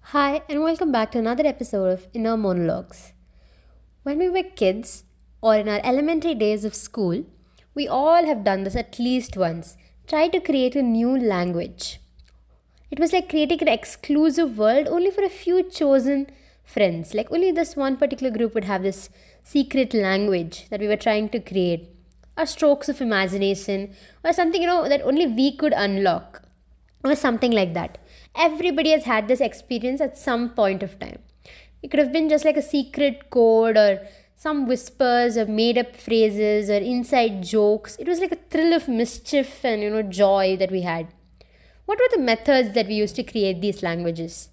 Hi, and welcome back to another episode of Inner Monologues. When we were kids, or in our elementary days of school, we all have done this at least once. Try to create a new language. It was like creating an exclusive world only for a few chosen friends. Like only this one particular group would have this secret language that we were trying to create. Or strokes of imagination, or something, that only we could unlock or something like that. Everybody has had this experience at some point of time. It could have been just like a secret code or some whispers or made up phrases or inside jokes. It was like a thrill of mischief and joy that we had. What were the methods that we used to create these languages?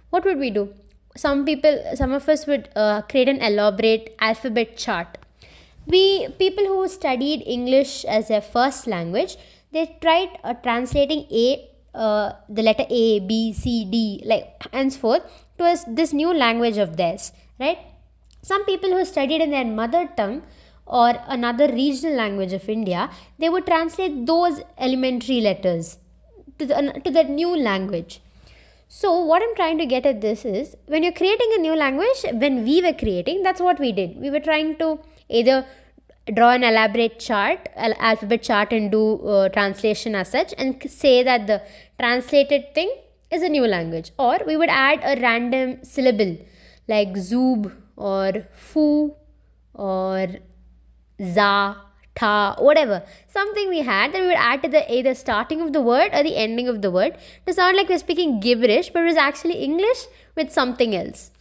What would we do? Some of us would create an elaborate alphabet chart. We people who studied English as their first language, they tried translating the letter A, B, C, D, like henceforth to this new language of theirs, right? Some people who studied in their mother tongue or another regional language of India, they would translate those elementary letters to the new language. So, what I'm trying to get at this is when you're creating a new language, when we were creating, that's what we did. We were trying to either draw an elaborate chart, alphabet chart, and do translation as such, and say that the translated thing is a new language. Or we would add a random syllable like zoob or foo or za, ta, whatever. Something we had that we would add to the either starting of the word or the ending of the word to sound like we're speaking gibberish, but it was actually English with something else.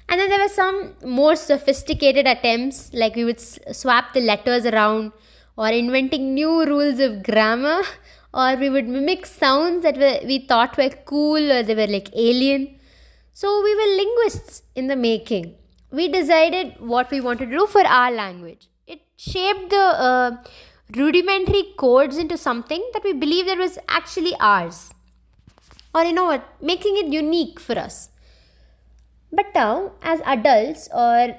And then there were some more sophisticated attempts, like we would swap the letters around, or inventing new rules of grammar, or we would mimic sounds that we thought were cool or they were like alien. So we were linguists in the making. We decided what we wanted to do for our language. It shaped the rudimentary codes into something that we believed that was actually ours. Or you know what, making it unique for us. But now, as adults, or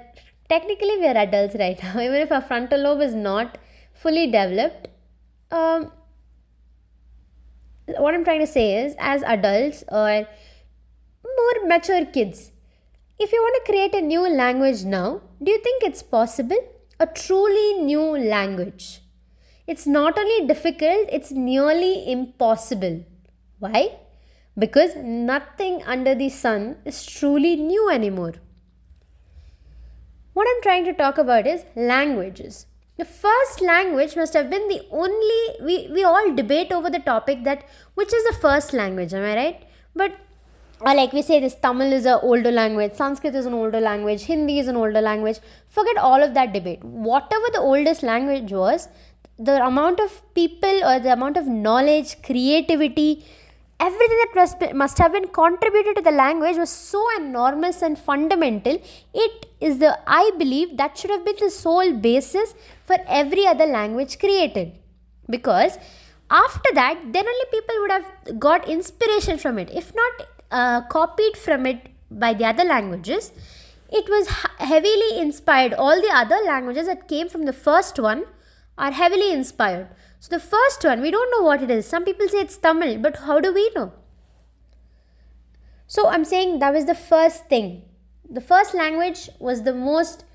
technically we are adults right now, even if our frontal lobe is not fully developed, what I'm trying to say is, as adults or more mature kids, if you want to create a new language now, do you think it's possible? A truly new language. It's not only difficult, it's nearly impossible. Why? Because nothing under the sun is truly new anymore. What I'm trying to talk about is languages. The first language must have been the only, we all debate over the topic that which is the first language, am I right? But or like we say this Tamil is an older language, Sanskrit is an older language, Hindi is an older language. Forget all of that debate. Whatever the oldest language was, the amount of people or the amount of knowledge, creativity, everything that must have been contributed to the language was so enormous and fundamental. It is I believe that should have been the sole basis for every other language created. Because after that, then only people would have got inspiration from it. If not copied from it by the other languages, it was heavily inspired. All the other languages that came from the first one are heavily inspired. So the first one, we don't know what it is. Some people say it's Tamil, but how do we know? So I'm saying that was the first thing. The first language was the most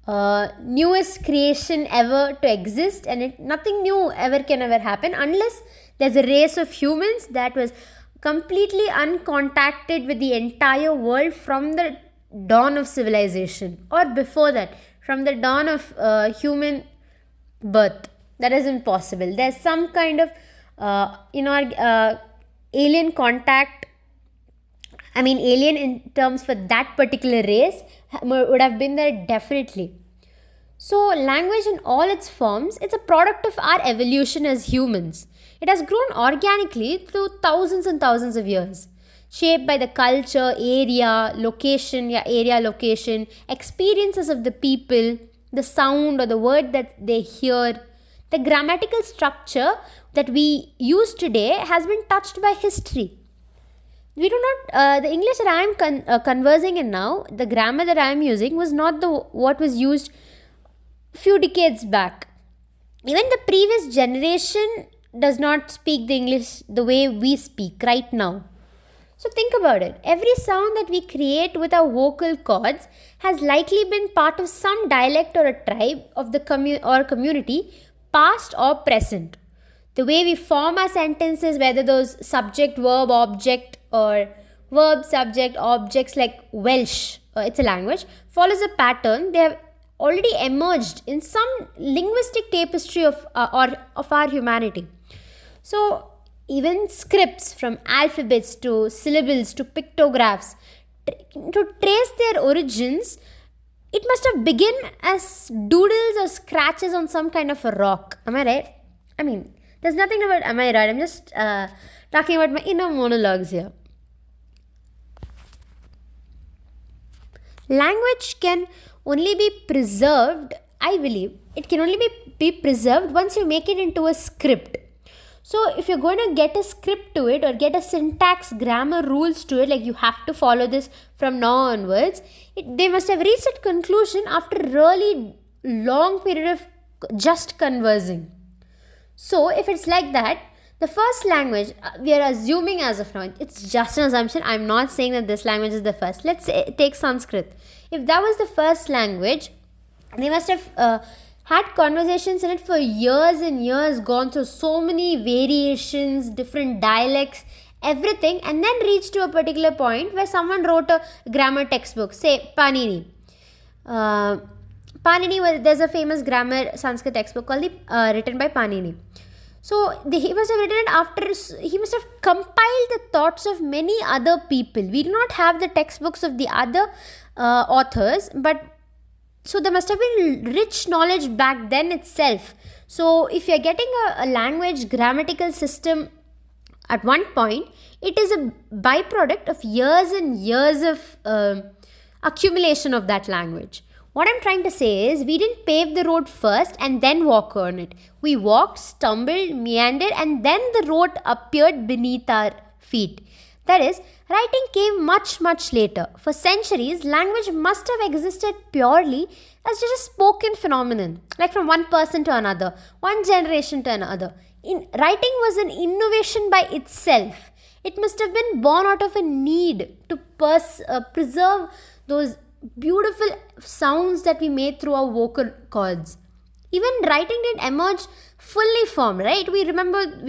newest creation ever to exist, and nothing new can ever happen unless there's a race of humans that was completely uncontacted with the entire world from the dawn of civilization, or before that, from the dawn of human birth. That is impossible. There's some kind of alien contact. I mean, alien in terms for that particular race would have been there definitely. So language in all its forms, it's a product of our evolution as humans. It has grown organically through thousands and thousands of years, shaped by the culture, area, location, experiences of the people, the sound or the word that they hear. The grammatical structure that we use today has been touched by history. We do not, the English that I am conversing in now, the grammar that I am using was not what was used few decades back. Even the previous generation does not speak the English the way we speak right now. So think about it. Every sound that we create with our vocal cords has likely been part of some dialect or a tribe of the community, past or present. The way we form our sentences, whether those subject, verb, object, or verb, subject, objects like Welsh, it's a language, follows a pattern. They have already emerged in some linguistic tapestry of our humanity. So, even scripts from alphabets to syllables to pictographs, to trace their origins, it must have begun as doodles or scratches on some kind of a rock. Am I right? I mean, there's nothing about am I right? I'm just talking about my inner monologues here. Language can only be preserved, I believe, it can only be preserved once you make it into a script. So if you're going to get a script to it or get a syntax, grammar rules to it, like you have to follow this from now onwards, they must have reached that conclusion after a really long period of just conversing. So if it's like that, the first language, we are assuming as of now, it's just an assumption. I'm not saying that this language is the first. Let's say, take Sanskrit. If that was the first language, they must have had conversations in it for years and years, gone through so many variations, different dialects, everything, and then reached to a particular point where someone wrote a grammar textbook, say Panini. There's a famous grammar Sanskrit textbook called written by Panini. So he must have written it after, he must have compiled the thoughts of many other people. We do not have the textbooks of the other authors, but so there must have been rich knowledge back then itself. So if you're getting a language grammatical system at one point, it is a byproduct of years and years of accumulation of that language. What I'm trying to say is, we didn't pave the road first and then walk on it. We walked, stumbled, meandered, and then the road appeared beneath our feet. That is, writing came much, much later. For centuries, language must have existed purely as just a spoken phenomenon, like from one person to another, one generation to another. Writing was an innovation by itself. It must have been born out of a need to preserve those beautiful sounds that we made through our vocal cords. Even writing didn't emerge fully formed, right? We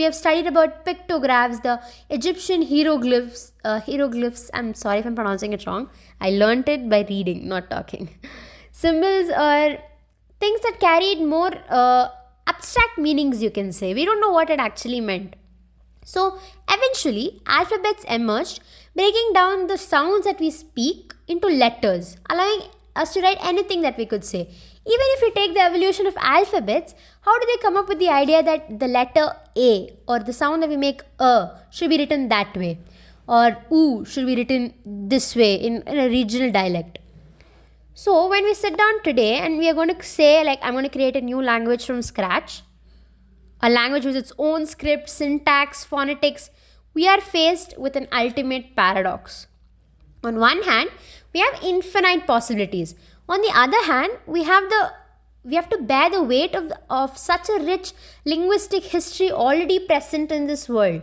have studied about pictographs, the Egyptian hieroglyphs. I'm sorry if I'm pronouncing it wrong. I learnt it by reading, not talking. Symbols are things that carried more abstract meanings, you can say. We don't know what it actually meant. So eventually, alphabets emerged, breaking down the sounds that we speak into letters, allowing us to write anything that we could say. Even if you take the evolution of alphabets, how did they come up with the idea that the letter A or the sound that we make should be written that way, or oo should be written this way in a regional dialect? So when we sit down today and we are going to say, like, I'm going to create a new language from scratch, a language with its own script, syntax, phonetics, we are faced with an ultimate paradox. On one hand, we have infinite possibilities. On the other hand, we have to bear the weight of such a rich linguistic history already present in this world.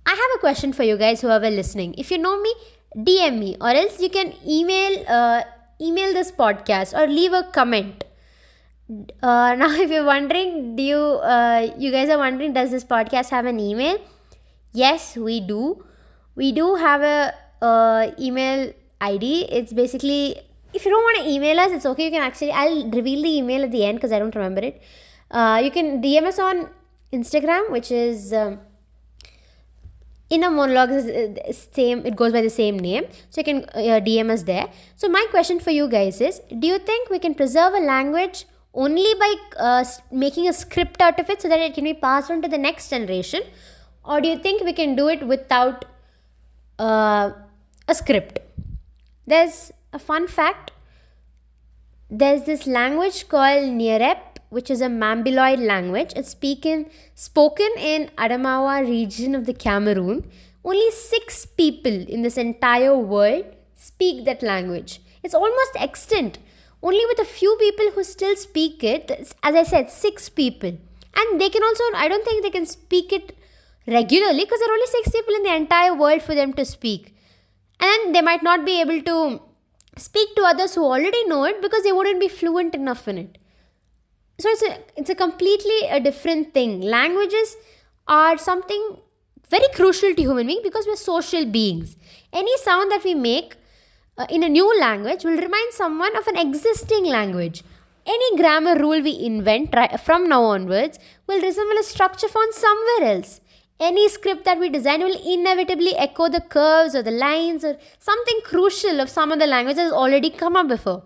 I have a question for you guys, whoever listening. If you know me, DM me, or else you can email this podcast or leave a comment. Now, if you're wondering, you guys are wondering, does this podcast have an email? Yes, we do. We do have a email ID. It's basically, if you don't want to email us, it's okay. You can actually, I'll reveal the email at the end because I don't remember it. You can DM us on Instagram, which is Inner Monologues is same. It goes by the same name, so you can DM us there. So my question for you guys is: do you think we can preserve a language only by making a script out of it so that it can be passed on to the next generation, or do you think we can do it without a script? There's a fun fact. There's this language called Nierep, which is a Mambiloid language. It's spoken in Adamawa region of the Cameroon. Only 6 people in this entire world speak that language. It's almost extinct. Only with a few people who still speak it. As I said, 6 people. And they can also, I don't think they can speak it regularly because there are only six people in the entire world for them to speak. And they might not be able to speak to others who already know it because they wouldn't be fluent enough in it. So it's a completely a different thing. Languages are something very crucial to human being because we're social beings. Any sound that we make in a new language will remind someone of an existing language. Any grammar rule we invent from now onwards will resemble a structure found somewhere else. Any script that we design will inevitably echo the curves or the lines or something crucial of some other language that has already come up before.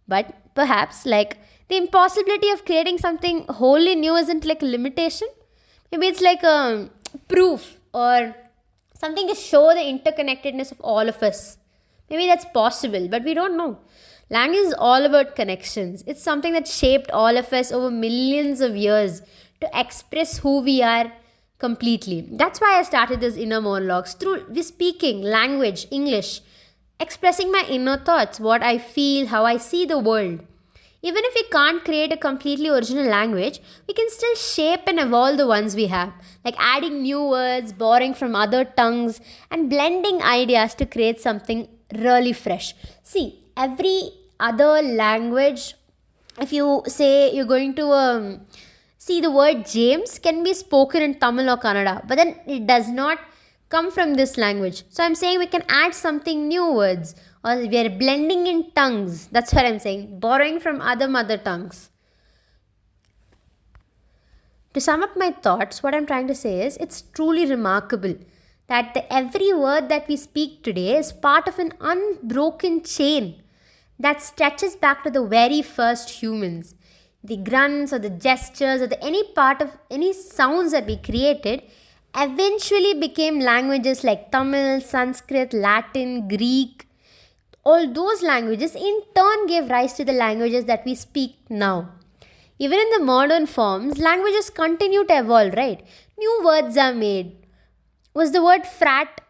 But perhaps, like, the impossibility of creating something wholly new isn't like a limitation. Maybe it's like a proof or something to show the interconnectedness of all of us. Maybe that's possible, but we don't know. Language is all about connections. It's something that shaped all of us over millions of years to express who we are completely. That's why I started this inner monologues through this speaking, language, English, expressing my inner thoughts, what I feel, how I see the world. Even if we can't create a completely original language, we can still shape and evolve the ones we have, like adding new words, borrowing from other tongues, and blending ideas to create something really fresh. See, every other language, if you say you're going to see the word James can be spoken in Tamil or Kannada, but then it does not come from this language. So I'm saying we can add something new words or we are blending in tongues. That's what I'm saying. Borrowing from other mother tongues. To sum up my thoughts, what I'm trying to say is it's truly remarkable that every word that we speak today is part of an unbroken chain that stretches back to the very first humans. The grunts or the gestures or any part of any sounds that we created eventually became languages like Tamil, Sanskrit, Latin, Greek. All those languages in turn gave rise to the languages that we speak now. Even in the modern forms, languages continue to evolve, right? New words are made. Was the word frat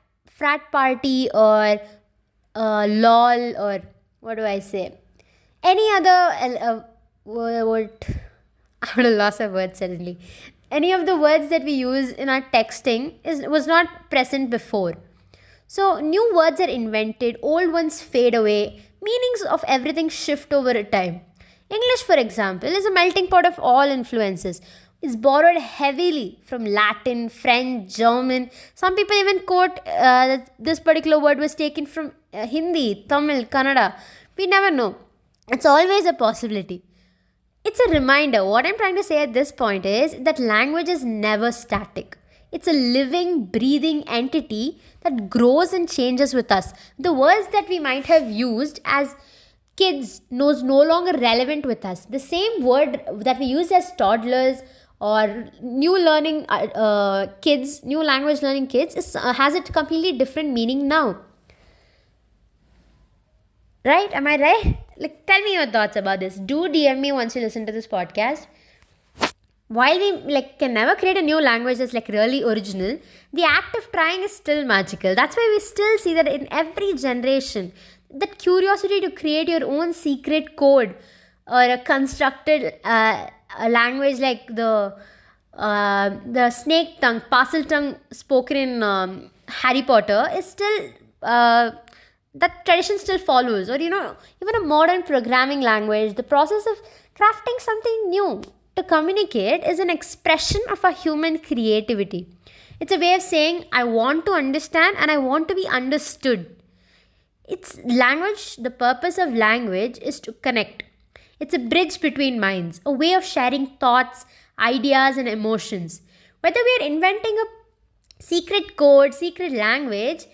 party or lol or what do I say? Any other word? I would have lost a word suddenly. Any of the words that we use in our texting was not present before. So new words are invented, old ones fade away, meanings of everything shift over a time. English, for example, is a melting pot of all influences. It's borrowed heavily from Latin, French, German. Some people even quote this particular word was taken from Hindi, Tamil, Kannada. We never know. It's always a possibility. It's a reminder. What I'm trying to say at this point is that language is never static. It's a living, breathing entity that grows and changes with us. The words that we might have used as kids knows no longer relevant with us. The same word that we use as toddlers or new learning kids, new language learning kids has a completely different meaning now. Right? Am I right? Like, tell me your thoughts about this. Do DM me once you listen to this podcast. While we can never create a new language that's really original, the act of trying is still magical. That's why we still see that in every generation, that curiosity to create your own secret code or a constructed a language like the snake tongue, parcel tongue spoken in Harry Potter is still that tradition still follows. Or even a modern programming language, the process of crafting something new to communicate is an expression of a human creativity. It's a way of saying, I want to understand and I want to be understood. It's language, the purpose of language is to connect. It's a bridge between minds, a way of sharing thoughts, ideas, and emotions. Whether we are inventing a secret code, secret language,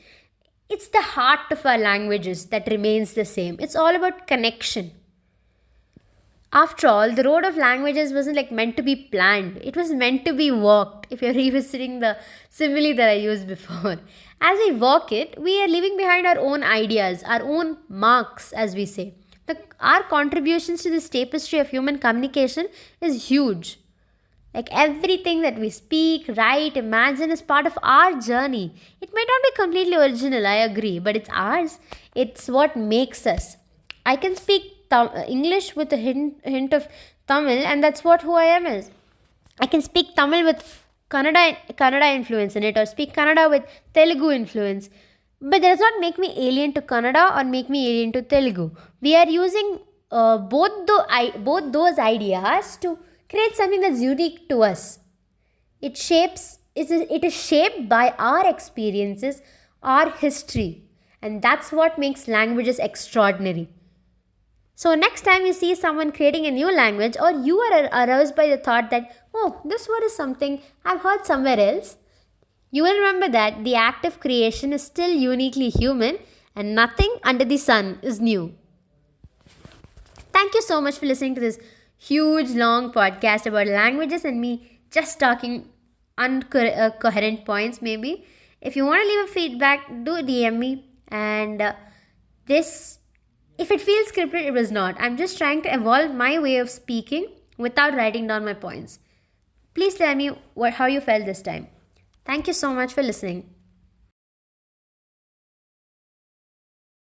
it's the heart of our languages that remains the same. It's all about connection. After all, the road of languages wasn't meant to be planned. It was meant to be walked, if you're revisiting the simile that I used before. As we walk it, we are leaving behind our own ideas, our own marks, as we say. Our contributions to this tapestry of human communication is huge. Everything that we speak, write, imagine is part of our journey. It may not be completely original, I agree, but it's ours. It's what makes us. I can speak English with a hint of Tamil, and that's what who I am is. I can speak Tamil with Kannada influence in it or speak Kannada with Telugu influence. But that does not make me alien to Kannada or make me alien to Telugu. We are using both those ideas to create something that's unique to us. It is shaped by our experiences, our history, and that's what makes languages extraordinary. So, next time you see someone creating a new language, or you are aroused by the thought that, oh, this word is something I've heard somewhere else, you will remember that the act of creation is still uniquely human and nothing under the sun is new. Thank you so much for listening to this huge, long podcast about languages and me just talking uncoherent points, maybe. If you want to leave a feedback, do DM me. And this, if it feels scripted, it was not. I'm just trying to evolve my way of speaking without writing down my points. Please tell me how you felt this time. Thank you so much for listening.